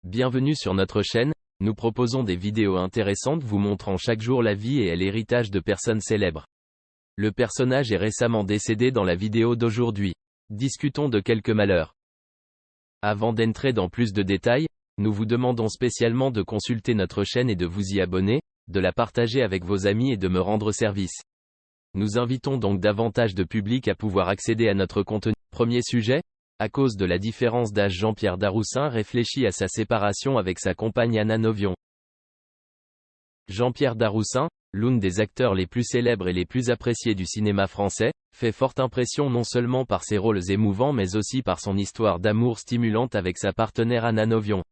Bienvenue sur notre chaîne, nous proposons des vidéos intéressantes vous montrant chaque jour la vie et l'héritage de personnes célèbres. Le personnage est récemment décédé dans la vidéo d'aujourd'hui. Discutons de quelques malheurs. Avant d'entrer dans plus de détails, nous vous demandons spécialement de consulter notre chaîne et de vous y abonner, de la partager avec vos amis et de me rendre service. Nous invitons donc davantage de public à pouvoir accéder à notre contenu. Premier sujet. À cause de la différence d'âge, Jean-Pierre Daroussin réfléchit à sa séparation avec sa compagne Anna Novion. Jean-Pierre Daroussin, l'un des acteurs les plus célèbres et les plus appréciés du cinéma français, fait forte impression non seulement par ses rôles émouvants mais aussi par son histoire d'amour stimulante avec sa partenaire Anna Novion.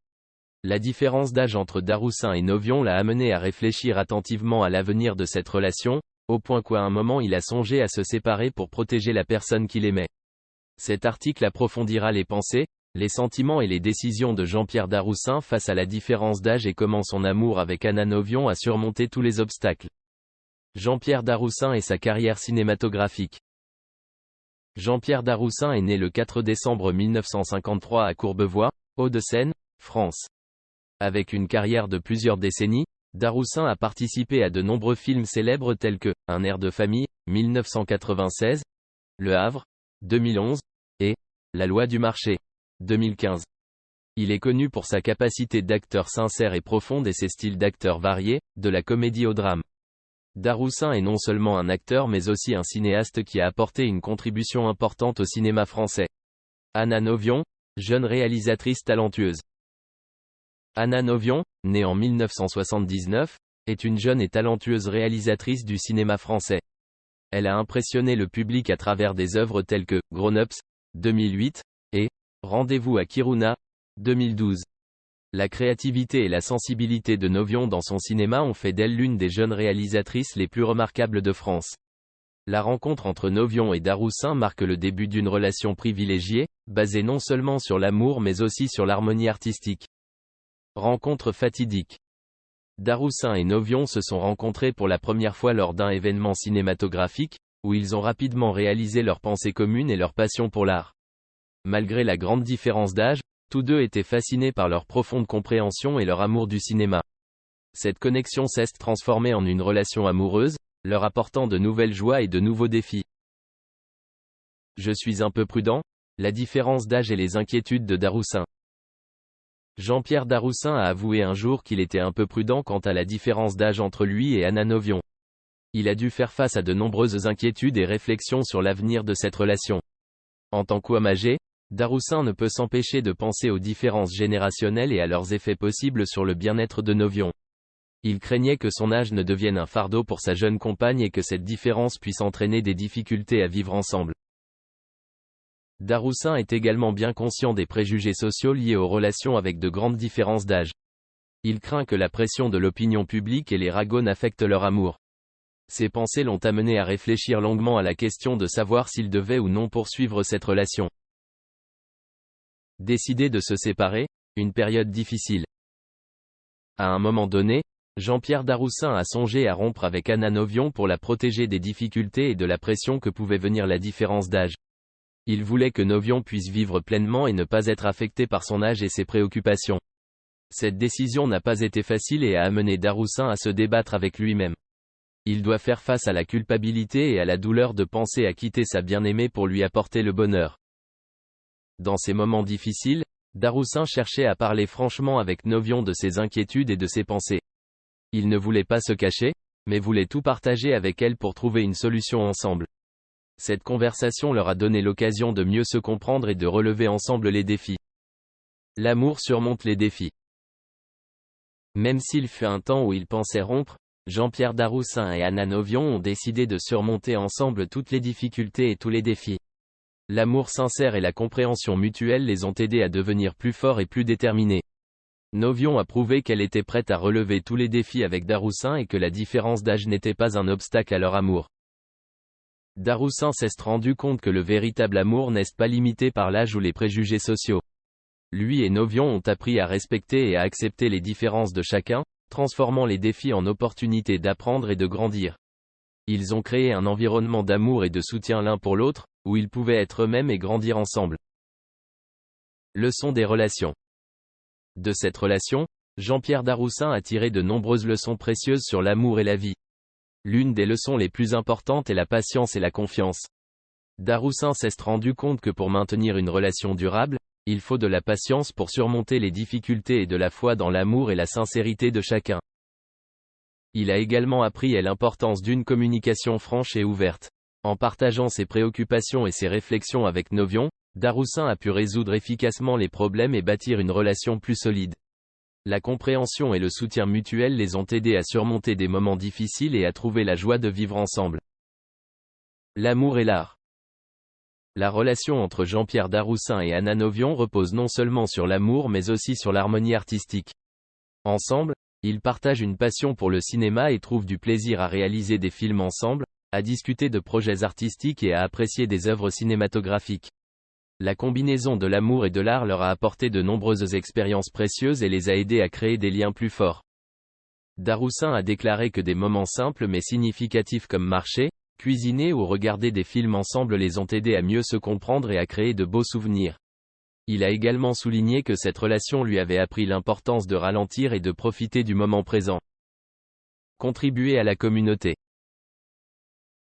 La différence d'âge entre Daroussin et Novion l'a amené à réfléchir attentivement à l'avenir de cette relation, au point qu'à un moment il a songé à se séparer pour protéger la personne qu'il aimait. Cet article approfondira les pensées, les sentiments et les décisions de Jean-Pierre Daroussin face à la différence d'âge et comment son amour avec Anna Novion a surmonté tous les obstacles. Jean-Pierre Daroussin et sa carrière cinématographique. Jean-Pierre Daroussin est né le 4 décembre 1953 à Courbevoie, Hauts-de-Seine, France. Avec une carrière de plusieurs décennies, Daroussin a participé à de nombreux films célèbres tels que Un air de famille, 1996, Le Havre, 2011, et La loi du marché, 2015. Il est connu pour sa capacité d'acteur sincère et profonde et ses styles d'acteur variés, de la comédie au drame. Daroussin est non seulement un acteur mais aussi un cinéaste qui a apporté une contribution importante au cinéma français. Anna Novion, jeune réalisatrice talentueuse. Anna Novion, née en 1979, est une jeune et talentueuse réalisatrice du cinéma français. Elle a impressionné le public à travers des œuvres telles que Grown Ups, 2008, et Rendez-vous à Kiruna, 2012. La créativité et la sensibilité de Novion dans son cinéma ont fait d'elle l'une des jeunes réalisatrices les plus remarquables de France. La rencontre entre Novion et Daroussin marque le début d'une relation privilégiée, basée non seulement sur l'amour mais aussi sur l'harmonie artistique. Rencontre fatidique. Daroussin et Novion se sont rencontrés pour la première fois lors d'un événement cinématographique, où ils ont rapidement réalisé leurs pensées communes et leur passion pour l'art. Malgré la grande différence d'âge, tous deux étaient fascinés par leur profonde compréhension et leur amour du cinéma. Cette connexion s'est transformée en une relation amoureuse, leur apportant de nouvelles joies et de nouveaux défis. Je suis un peu prudent, la différence d'âge et les inquiétudes de Daroussin. Jean-Pierre Daroussin a avoué un jour qu'il était un peu prudent quant à la différence d'âge entre lui et Anna Novion. Il a dû faire face à de nombreuses inquiétudes et réflexions sur l'avenir de cette relation. En tant qu'homme âgé, Daroussin ne peut s'empêcher de penser aux différences générationnelles et à leurs effets possibles sur le bien-être de Novion. Il craignait que son âge ne devienne un fardeau pour sa jeune compagne et que cette différence puisse entraîner des difficultés à vivre ensemble. Daroussin est également bien conscient des préjugés sociaux liés aux relations avec de grandes différences d'âge. Il craint que la pression de l'opinion publique et les ragots n'affectent leur amour. Ses pensées l'ont amené à réfléchir longuement à la question de savoir s'il devait ou non poursuivre cette relation. Décider de se séparer, une période difficile. À un moment donné, Jean-Pierre Daroussin a songé à rompre avec Anna Novion pour la protéger des difficultés et de la pression que pouvait venir la différence d'âge. Il voulait que Novion puisse vivre pleinement et ne pas être affecté par son âge et ses préoccupations. Cette décision n'a pas été facile et a amené Daroussin à se débattre avec lui-même. Il doit faire face à la culpabilité et à la douleur de penser à quitter sa bien-aimée pour lui apporter le bonheur. Dans ces moments difficiles, Daroussin cherchait à parler franchement avec Novion de ses inquiétudes et de ses pensées. Il ne voulait pas se cacher, mais voulait tout partager avec elle pour trouver une solution ensemble. Cette conversation leur a donné l'occasion de mieux se comprendre et de relever ensemble les défis. L'amour surmonte les défis. Même s'il fut un temps où ils pensaient rompre, Jean-Pierre Daroussin et Anna Novion ont décidé de surmonter ensemble toutes les difficultés et tous les défis. L'amour sincère et la compréhension mutuelle les ont aidés à devenir plus forts et plus déterminés. Novion a prouvé qu'elle était prête à relever tous les défis avec Daroussin et que la différence d'âge n'était pas un obstacle à leur amour. Daroussin s'est rendu compte que le véritable amour n'est pas limité par l'âge ou les préjugés sociaux. Lui et Novion ont appris à respecter et à accepter les différences de chacun, transformant les défis en opportunités d'apprendre et de grandir. Ils ont créé un environnement d'amour et de soutien l'un pour l'autre, où ils pouvaient être eux-mêmes et grandir ensemble. Leçon des relations. De cette relation, Jean-Pierre Daroussin a tiré de nombreuses leçons précieuses sur l'amour et la vie. L'une des leçons les plus importantes est la patience et la confiance. Daroussin s'est rendu compte que pour maintenir une relation durable, il faut de la patience pour surmonter les difficultés et de la foi dans l'amour et la sincérité de chacun. Il a également appris l'importance d'une communication franche et ouverte. En partageant ses préoccupations et ses réflexions avec Novion, Daroussin a pu résoudre efficacement les problèmes et bâtir une relation plus solide. La compréhension et le soutien mutuel les ont aidés à surmonter des moments difficiles et à trouver la joie de vivre ensemble. L'amour et l'art. La relation entre Jean-Pierre Daroussin et Anna Novion repose non seulement sur l'amour mais aussi sur l'harmonie artistique. Ensemble, ils partagent une passion pour le cinéma et trouvent du plaisir à réaliser des films ensemble, à discuter de projets artistiques et à apprécier des œuvres cinématographiques. La combinaison de l'amour et de l'art leur a apporté de nombreuses expériences précieuses et les a aidés à créer des liens plus forts. Daroussin a déclaré que des moments simples mais significatifs comme marcher, cuisiner ou regarder des films ensemble les ont aidés à mieux se comprendre et à créer de beaux souvenirs. Il a également souligné que cette relation lui avait appris l'importance de ralentir et de profiter du moment présent. Contribuer à la communauté.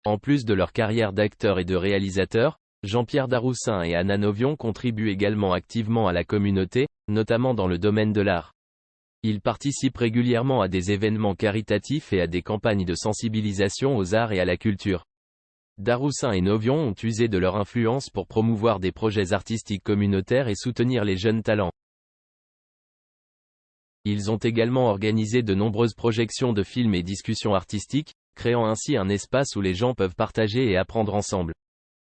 En plus de leur carrière d'acteur et de réalisateur, Jean-Pierre Daroussin et Anna Novion contribuent également activement à la communauté, notamment dans le domaine de l'art. Ils participent régulièrement à des événements caritatifs et à des campagnes de sensibilisation aux arts et à la culture. Daroussin et Novion ont usé de leur influence pour promouvoir des projets artistiques communautaires et soutenir les jeunes talents. Ils ont également organisé de nombreuses projections de films et discussions artistiques, créant ainsi un espace où les gens peuvent partager et apprendre ensemble.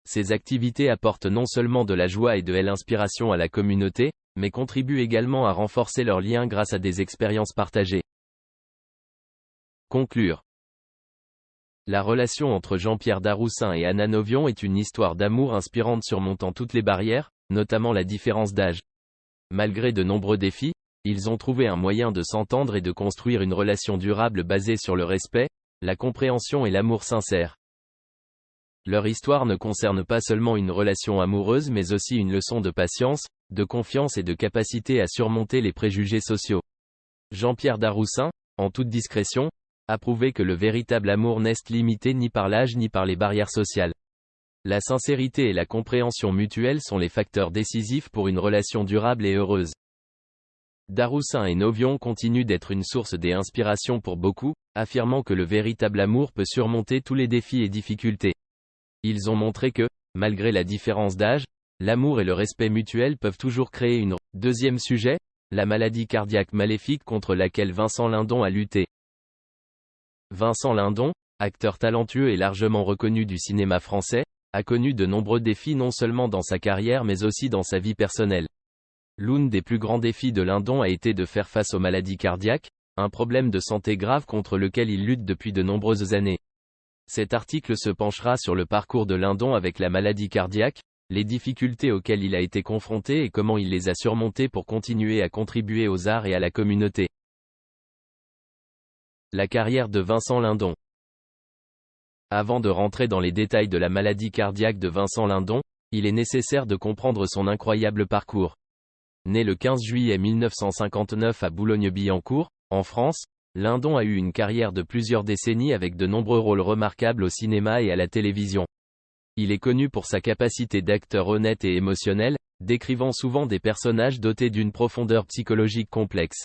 Ces activités apportent non seulement de la joie et de l'inspiration à la communauté, mais contribuent également à renforcer leurs liens grâce à des expériences partagées. Conclure. La relation entre Jean-Pierre Daroussin et Anna Novion est une histoire d'amour inspirante surmontant toutes les barrières, notamment la différence d'âge. Malgré de nombreux défis, ils ont trouvé un moyen de s'entendre et de construire une relation durable basée sur le respect, la compréhension et l'amour sincère. Leur histoire ne concerne pas seulement une relation amoureuse mais aussi une leçon de patience, de confiance et de capacité à surmonter les préjugés sociaux. Jean-Pierre Daroussin, en toute discrétion, a prouvé que le véritable amour n'est limité ni par l'âge ni par les barrières sociales. La sincérité et la compréhension mutuelle sont les facteurs décisifs pour une relation durable et heureuse. Daroussin et Novion continuent d'être une source d'inspiration pour beaucoup, affirmant que le véritable amour peut surmonter tous les défis et difficultés. Ils ont montré que, malgré la différence d'âge, l'amour et le respect mutuel peuvent toujours créer une. Deuxième sujet, la maladie cardiaque maléfique contre laquelle Vincent Lindon a lutté. Vincent Lindon, acteur talentueux et largement reconnu du cinéma français, a connu de nombreux défis non seulement dans sa carrière mais aussi dans sa vie personnelle. L'un des plus grands défis de Lindon a été de faire face aux maladies cardiaques, un problème de santé grave contre lequel il lutte depuis de nombreuses années. Cet article se penchera sur le parcours de Lindon avec la maladie cardiaque, les difficultés auxquelles il a été confronté et comment il les a surmontées pour continuer à contribuer aux arts et à la communauté. La carrière de Vincent Lindon. Avant de rentrer dans les détails de la maladie cardiaque de Vincent Lindon, il est nécessaire de comprendre son incroyable parcours. Né le 15 juillet 1959 à Boulogne-Billancourt, en France, Lindon a eu une carrière de plusieurs décennies avec de nombreux rôles remarquables au cinéma et à la télévision. Il est connu pour sa capacité d'acteur honnête et émotionnel, décrivant souvent des personnages dotés d'une profondeur psychologique complexe.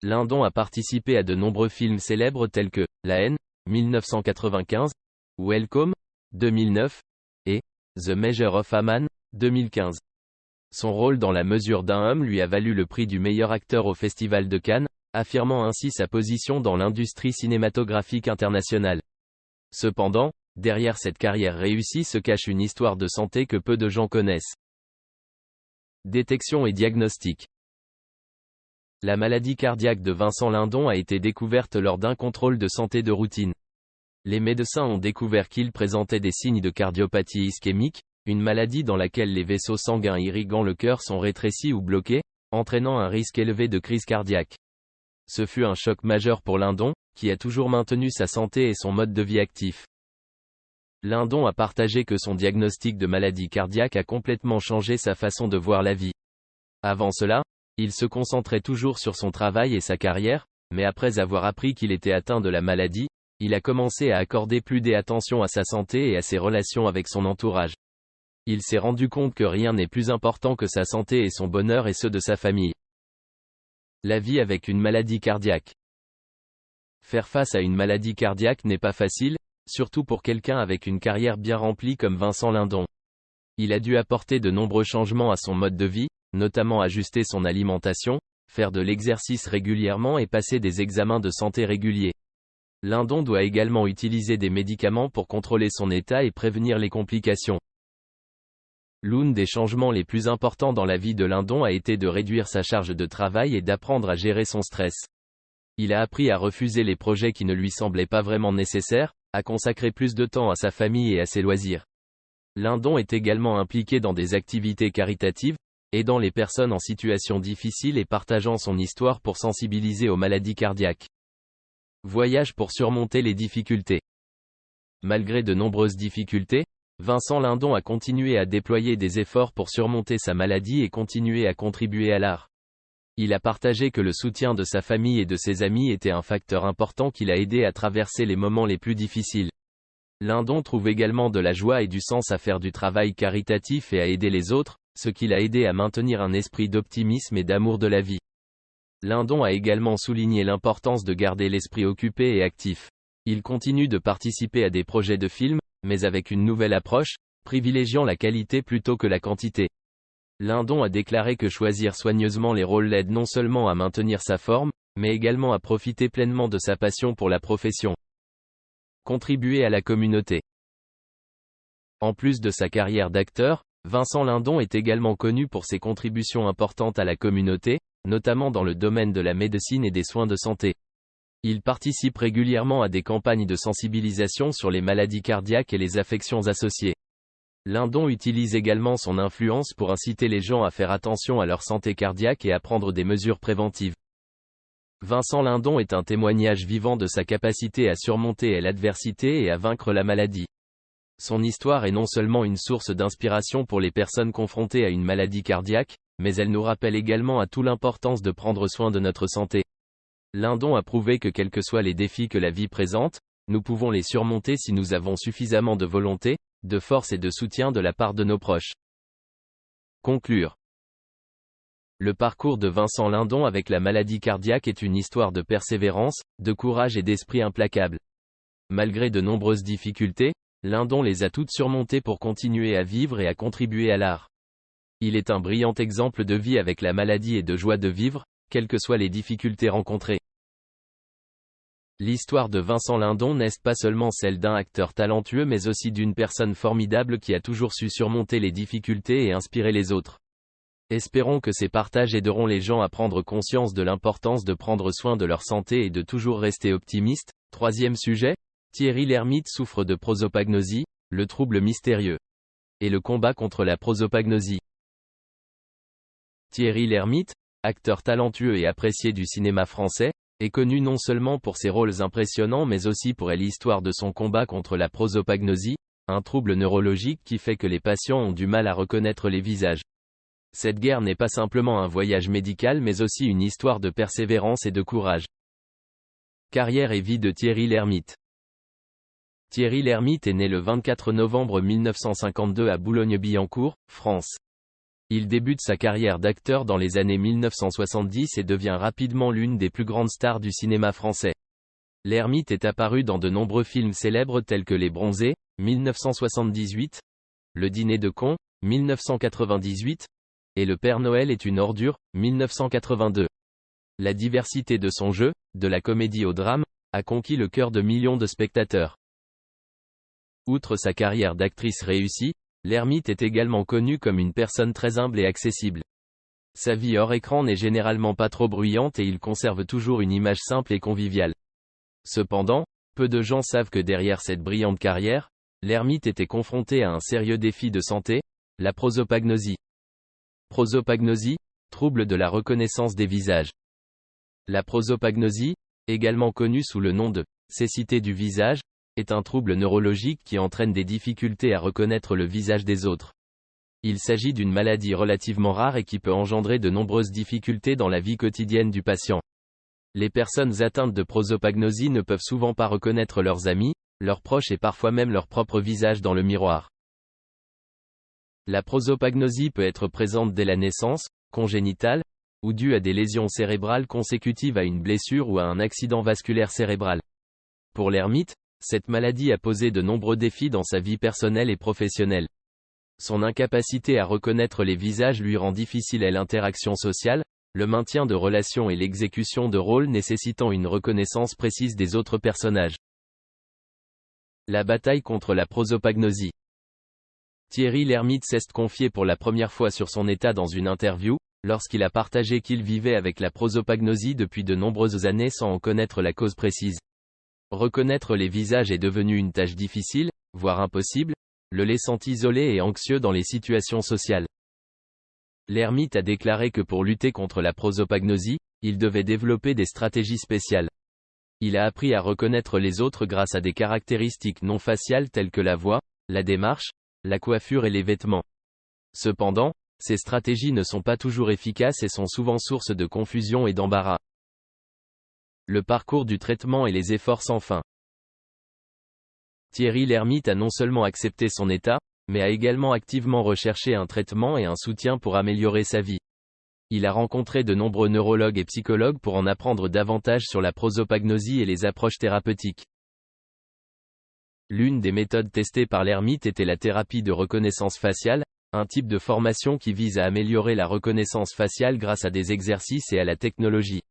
Lindon a participé à de nombreux films célèbres tels que La haine, 1995, Welcome, 2009, et The Measure of a Man, 2015. Son rôle dans La mesure d'un homme lui a valu le prix du meilleur acteur au Festival de Cannes, affirmant ainsi sa position dans l'industrie cinématographique internationale. Cependant, derrière cette carrière réussie se cache une histoire de santé que peu de gens connaissent. Détection et diagnostic. La maladie cardiaque de Vincent Lindon a été découverte lors d'un contrôle de santé de routine. Les médecins ont découvert qu'il présentait des signes de cardiopathie ischémique, une maladie dans laquelle les vaisseaux sanguins irriguant le cœur sont rétrécis ou bloqués, entraînant un risque élevé de crise cardiaque. Ce fut un choc majeur pour Lindon, qui a toujours maintenu sa santé et son mode de vie actif. Lindon a partagé que son diagnostic de maladie cardiaque a complètement changé sa façon de voir la vie. Avant cela, Il se concentrait toujours sur son travail et sa carrière, mais après avoir appris qu'il était atteint de la maladie, il a commencé à accorder plus d'attention à sa santé et à ses relations avec son entourage. Il s'est rendu compte que rien n'est plus important que sa santé et son bonheur et ceux de sa famille. La vie avec une maladie cardiaque. Faire face à une maladie cardiaque n'est pas facile, surtout pour quelqu'un avec une carrière bien remplie comme Vincent Lindon. Il a dû apporter de nombreux changements à son mode de vie, notamment ajuster son alimentation, faire de l'exercice régulièrement et passer des examens de santé réguliers. Lindon doit également utiliser des médicaments pour contrôler son état et prévenir les complications. L'un des changements les plus importants dans la vie de Lindon a été de réduire sa charge de travail et d'apprendre à gérer son stress. Il a appris à refuser les projets qui ne lui semblaient pas vraiment nécessaires, à consacrer plus de temps à sa famille et à ses loisirs. Lindon est également impliqué dans des activités caritatives, aidant les personnes en situation difficile et partageant son histoire pour sensibiliser aux maladies cardiaques. Voyage pour surmonter les difficultés. Malgré de nombreuses difficultés, Vincent Lindon a continué à déployer des efforts pour surmonter sa maladie et continuer à contribuer à l'art. Il a partagé que le soutien de sa famille et de ses amis était un facteur important qui l'a aidé à traverser les moments les plus difficiles. Lindon trouve également de la joie et du sens à faire du travail caritatif et à aider les autres, ce qui l'a aidé à maintenir un esprit d'optimisme et d'amour de la vie. Lindon a également souligné l'importance de garder l'esprit occupé et actif. Il continue de participer à des projets de films, mais avec une nouvelle approche, privilégiant la qualité plutôt que la quantité. Lindon a déclaré que choisir soigneusement les rôles l'aide non seulement à maintenir sa forme, mais également à profiter pleinement de sa passion pour la profession. Contribuer à la communauté. En plus de sa carrière d'acteur, Vincent Lindon est également connu pour ses contributions importantes à la communauté, notamment dans le domaine de la médecine et des soins de santé. Il participe régulièrement à des campagnes de sensibilisation sur les maladies cardiaques et les affections associées. Lindon utilise également son influence pour inciter les gens à faire attention à leur santé cardiaque et à prendre des mesures préventives. Vincent Lindon est un témoignage vivant de sa capacité à surmonter l'adversité et à vaincre la maladie. Son histoire est non seulement une source d'inspiration pour les personnes confrontées à une maladie cardiaque, mais elle nous rappelle également à tout l'importance de prendre soin de notre santé. Lindon a prouvé que quels que soient les défis que la vie présente, nous pouvons les surmonter si nous avons suffisamment de volonté, de force et de soutien de la part de nos proches. Conclure. Le parcours de Vincent Lindon avec la maladie cardiaque est une histoire de persévérance, de courage et d'esprit implacable. Malgré de nombreuses difficultés, Lindon les a toutes surmontées pour continuer à vivre et à contribuer à l'art. Il est un brillant exemple de vie avec la maladie et de joie de vivre, quelles que soient les difficultés rencontrées. L'histoire de Vincent Lindon n'est pas seulement celle d'un acteur talentueux mais aussi d'une personne formidable qui a toujours su surmonter les difficultés et inspirer les autres. Espérons que ces partages aideront les gens à prendre conscience de l'importance de prendre soin de leur santé et de toujours rester optimiste. Troisième sujet, Thierry Lhermitte souffre de prosopagnosie, le trouble mystérieux. Et le combat contre la prosopagnosie. Thierry Lhermitte, acteur talentueux et apprécié du cinéma français, est connu non seulement pour ses rôles impressionnants mais aussi pour l'histoire de son combat contre la prosopagnosie, un trouble neurologique qui fait que les patients ont du mal à reconnaître les visages. Cette guerre n'est pas simplement un voyage médical mais aussi une histoire de persévérance et de courage. Carrière et vie de Thierry Lhermitte. Thierry Lhermitte est né le 24 novembre 1952 à Boulogne-Billancourt, France. Il débute sa carrière d'acteur dans les années 1970 et devient rapidement l'une des plus grandes stars du cinéma français. Lhermitte est apparu dans de nombreux films célèbres tels que Les Bronzés, 1978, Le Dîner de cons, 1998, et Le Père Noël est une ordure, 1982. La diversité de son jeu, de la comédie au drame, a conquis le cœur de millions de spectateurs. Outre sa carrière d'actrice réussie, Lhermitte est également connu comme une personne très humble et accessible. Sa vie hors écran n'est généralement pas trop bruyante et il conserve toujours une image simple et conviviale. Cependant, peu de gens savent que derrière cette brillante carrière, Lhermitte était confronté à un sérieux défi de santé, la prosopagnosie. Prosopagnosie, trouble de la reconnaissance des visages. La prosopagnosie, également connue sous le nom de cécité du visage, est un trouble neurologique qui entraîne des difficultés à reconnaître le visage des autres. Il s'agit d'une maladie relativement rare et qui peut engendrer de nombreuses difficultés dans la vie quotidienne du patient. Les personnes atteintes de prosopagnosie ne peuvent souvent pas reconnaître leurs amis, leurs proches et parfois même leur propre visage dans le miroir. La prosopagnosie peut être présente dès la naissance, congénitale, ou due à des lésions cérébrales consécutives à une blessure ou à un accident vasculaire cérébral. Pour l'ermite, cette maladie a posé de nombreux défis dans sa vie personnelle et professionnelle. Son incapacité à reconnaître les visages lui rend difficile l'interaction sociale, le maintien de relations et l'exécution de rôles nécessitant une reconnaissance précise des autres personnages. La bataille contre la prosopagnosie. Thierry Lhermitte s'est confié pour la première fois sur son état dans une interview, lorsqu'il a partagé qu'il vivait avec la prosopagnosie depuis de nombreuses années sans en connaître la cause précise. Reconnaître les visages est devenu une tâche difficile, voire impossible, le laissant isolé et anxieux dans les situations sociales. Lhermitte a déclaré que pour lutter contre la prosopagnosie, il devait développer des stratégies spéciales. Il a appris à reconnaître les autres grâce à des caractéristiques non faciales telles que la voix, la démarche, la coiffure et les vêtements. Cependant, ces stratégies ne sont pas toujours efficaces et sont souvent source de confusion et d'embarras. Le parcours du traitement et les efforts sans fin. Thierry Lhermitte a non seulement accepté son état, mais a également activement recherché un traitement et un soutien pour améliorer sa vie. Il a rencontré de nombreux neurologues et psychologues pour en apprendre davantage sur la prosopagnosie et les approches thérapeutiques. L'une des méthodes testées par Lhermitte était la thérapie de reconnaissance faciale, un type de formation qui vise à améliorer la reconnaissance faciale grâce à des exercices et à la technologie.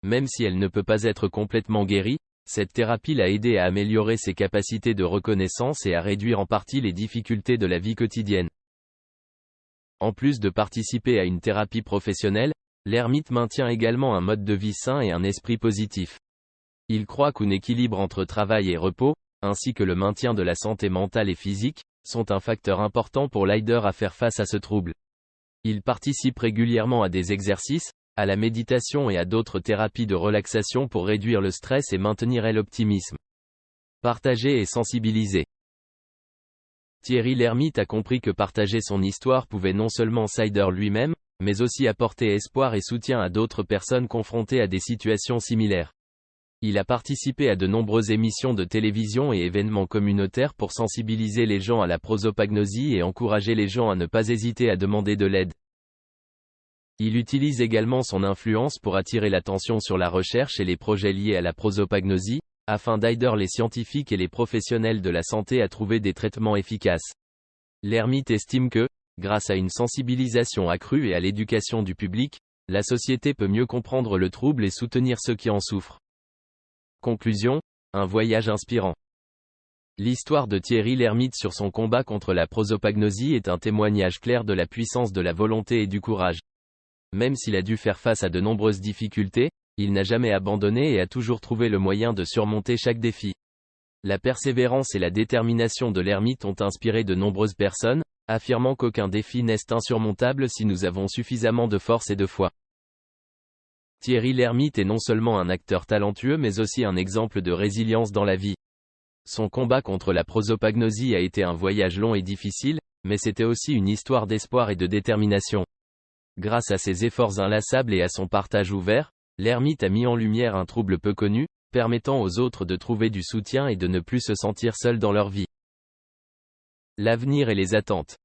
Même si elle ne peut pas être complètement guérie, cette thérapie l'a aidé à améliorer ses capacités de reconnaissance et à réduire en partie les difficultés de la vie quotidienne. En plus de participer à une thérapie professionnelle, Lhermitte maintient également un mode de vie sain et un esprit positif. Il croit qu'un équilibre entre travail et repos, ainsi que le maintien de la santé mentale et physique, sont un facteur important pour l'aider à faire face à ce trouble. Il participe régulièrement à des exercices, à la méditation et à d'autres thérapies de relaxation pour réduire le stress et maintenir l'optimisme. Partager et sensibiliser. Thierry Lhermitte a compris que partager son histoire pouvait non seulement s'aider lui-même, mais aussi apporter espoir et soutien à d'autres personnes confrontées à des situations similaires. Il a participé à de nombreuses émissions de télévision et événements communautaires pour sensibiliser les gens à la prosopagnosie et encourager les gens à ne pas hésiter à demander de l'aide. Il utilise également son influence pour attirer l'attention sur la recherche et les projets liés à la prosopagnosie, afin d'aider les scientifiques et les professionnels de la santé à trouver des traitements efficaces. Lhermitte estime que, grâce à une sensibilisation accrue et à l'éducation du public, la société peut mieux comprendre le trouble et soutenir ceux qui en souffrent. Conclusion, un voyage inspirant. L'histoire de Thierry Lhermitte sur son combat contre la prosopagnosie est un témoignage clair de la puissance de la volonté et du courage. Même s'il a dû faire face à de nombreuses difficultés, il n'a jamais abandonné et a toujours trouvé le moyen de surmonter chaque défi. La persévérance et la détermination de l'ermite ont inspiré de nombreuses personnes, affirmant qu'aucun défi n'est insurmontable si nous avons suffisamment de force et de foi. Thierry Lhermitte est non seulement un acteur talentueux mais aussi un exemple de résilience dans la vie. Son combat contre la prosopagnosie a été un voyage long et difficile, mais c'était aussi une histoire d'espoir et de détermination. Grâce à ses efforts inlassables et à son partage ouvert, l'ermite a mis en lumière un trouble peu connu, permettant aux autres de trouver du soutien et de ne plus se sentir seuls dans leur vie. L'avenir et les attentes.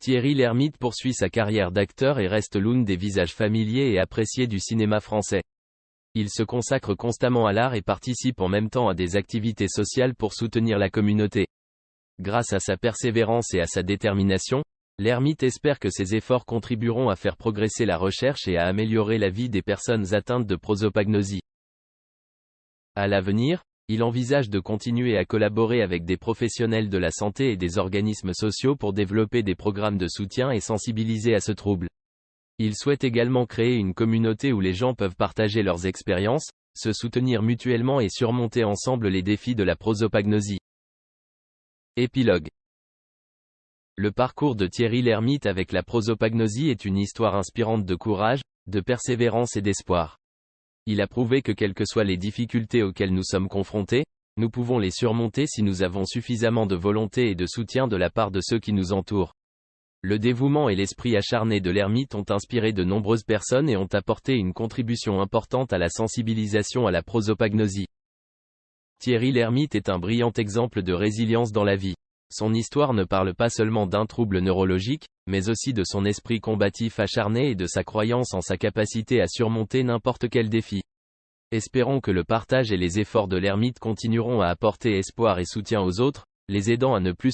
Thierry Lhermitte poursuit sa carrière d'acteur et reste l'un des visages familiers et appréciés du cinéma français. Il se consacre constamment à l'art et participe en même temps à des activités sociales pour soutenir la communauté. Grâce à sa persévérance et à sa détermination, l'ermite espère que ses efforts contribueront à faire progresser la recherche et à améliorer la vie des personnes atteintes de prosopagnosie. À l'avenir, il envisage de continuer à collaborer avec des professionnels de la santé et des organismes sociaux pour développer des programmes de soutien et sensibiliser à ce trouble. Il souhaite également créer une communauté où les gens peuvent partager leurs expériences, se soutenir mutuellement et surmonter ensemble les défis de la prosopagnosie. Épilogue. Le parcours de Thierry Lhermitte avec la prosopagnosie est une histoire inspirante de courage, de persévérance et d'espoir. Il a prouvé que quelles que soient les difficultés auxquelles nous sommes confrontés, nous pouvons les surmonter si nous avons suffisamment de volonté et de soutien de la part de ceux qui nous entourent. Le dévouement et l'esprit acharné de l'ermite ont inspiré de nombreuses personnes et ont apporté une contribution importante à la sensibilisation à la prosopagnosie. Thierry Lhermitte est un brillant exemple de résilience dans la vie. Son histoire ne parle pas seulement d'un trouble neurologique, mais aussi de son esprit combatif acharné et de sa croyance en sa capacité à surmonter n'importe quel défi. Espérons que le partage et les efforts de l'ermite continueront à apporter espoir et soutien aux autres, les aidant à ne plus